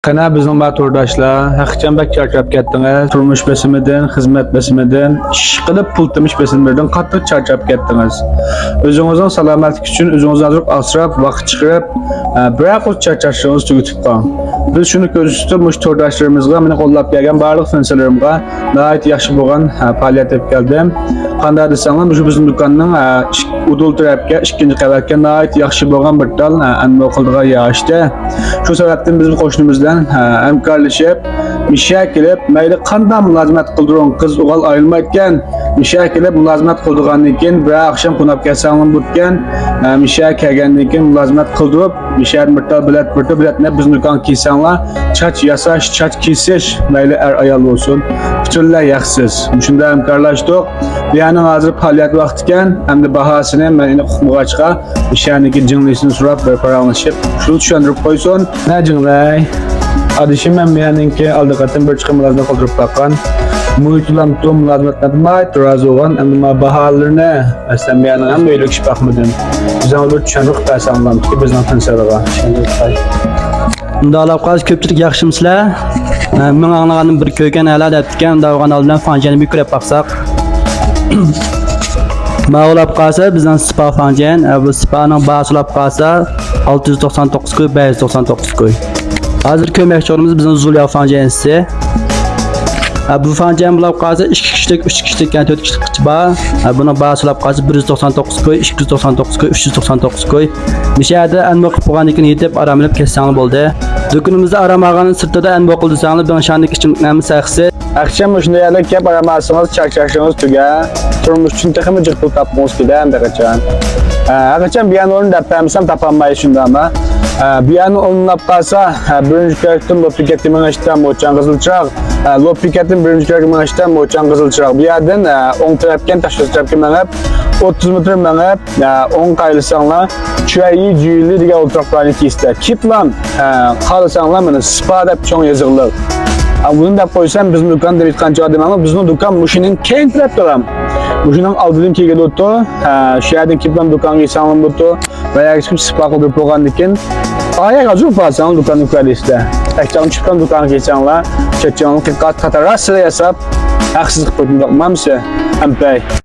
Kana bizning turdoshlar, haqiqatan bak charchab ketdingiz. Turmush besimidan, xizmat besimidan, ish qilib pul temish besimlardan qattiq charchab ketdingiz. O'zingizning salomatlik uchun o'zingizni azroq asrab, vaqt chiqarib, biroq o charchashingizni tugatib qo'ying. Biz shuni ko'rsatib, mush turdoshlarimizga, meni qo'llab kelgan barliq fansilarimga nihoyat yaxshi bo'lgan faoliyat deb keldim. Qanday desanglar, shu bizning do'konning udul tarafga, ikkinchi qavatga nihoyat yaxshi bo'lgan bir tal anmo qildigan yashda. Shu sababdan biz qo'shnimizdan hamkorlashib, misha qilib, mayli qanday mulozimat qildiring, qiz o'g'il ayrilmayotgan, misha qilib mulozimat qildigandan keyin bir oqshom qonab kelsangiz bo'lgan, misha kelgandan keyin mulozimat qildirib, misha biletni biz do'kon kelsanglar, chach yasash, chach kesish, mayli er ayol bo'lsin, butunlay yaxsiz. Shunda hamkorlashdik. Yani hozir faoliyat vaqti ekan, hamda bahosini meni huquqchiga mishaniki jinglisini so'rab bir paranglashib, shuni tushuntirib qo'ysin. Na jinglay. Adishim men meninki aldiqatim bir chiqim mulozimat qoldirib qo'ygan. Muhitlam tom mulozimatlar razı olgan, ammo baholarni aslan meni ham böyle ish baxmidim. Bizga bir tushuntirib bersanlarki bizning tansalarga. Unda olib qolish ko'pchilik yaxshimisizlar? Men anglaganim bir ko'ygan ala debdikan, davgan oldan fanjani bir ko'rib baqsaq. Mağlub qalsa bizden spa fancan, bu spaning bahasılab qalsa 699 koy, 599 koy. Hazır köməkçilərimiz bizden Zulya fancanisi. Bu fancan bulab qalsa 2 kişilik, 3 kişilik, yani 4 kişilik qıçı var. Bunun bahasılab qalsa 199 koy, 299 koy, 399 koy. Müşahede en bakıp boğanlıkını yetip aramilip kessanlı oldu. Dükünümüzde aramağanın sırtada en bakıldı sanlı ben şanlık için nemi səhsi. Akşam şunda yerlik hep aramazsınız, çarşaşınız tüge. Turmuş için tıkımı cıklı tapmamız giden de kaçan. Kaçan bir an onu depremsem tapanmayı şunda ama. Bir an onun kalsa birinci köyün lopiketin açtan boğaçan kızılçırak. Lopiketin birinci köyün açtan boğaçan kızılçırak. Bir yerden 10 tarafken taşısı tarafken menep 30 metre menep 10 kaylısanla çüveyi cüyülü diye oturaklarını kiste. Kitlan kalısanla mene spa dep çoğun yazılır. Bunu da koysam bizim dükkan da bitkançı adım ama bizim dükkan muşinin kendi taraf duram. Muşinin aldığım ki geliyor to, şehirden kiplan dükkan geçanlım bu to, veya çıkıp spa kodu program dikin. Ayak azur fasan dükkan yukarıda işte. Ekranın çıkan dükkan geçanlar, çekeceğim ki kat katarası da yasap, haksızlık bakımda olmam ise, empey.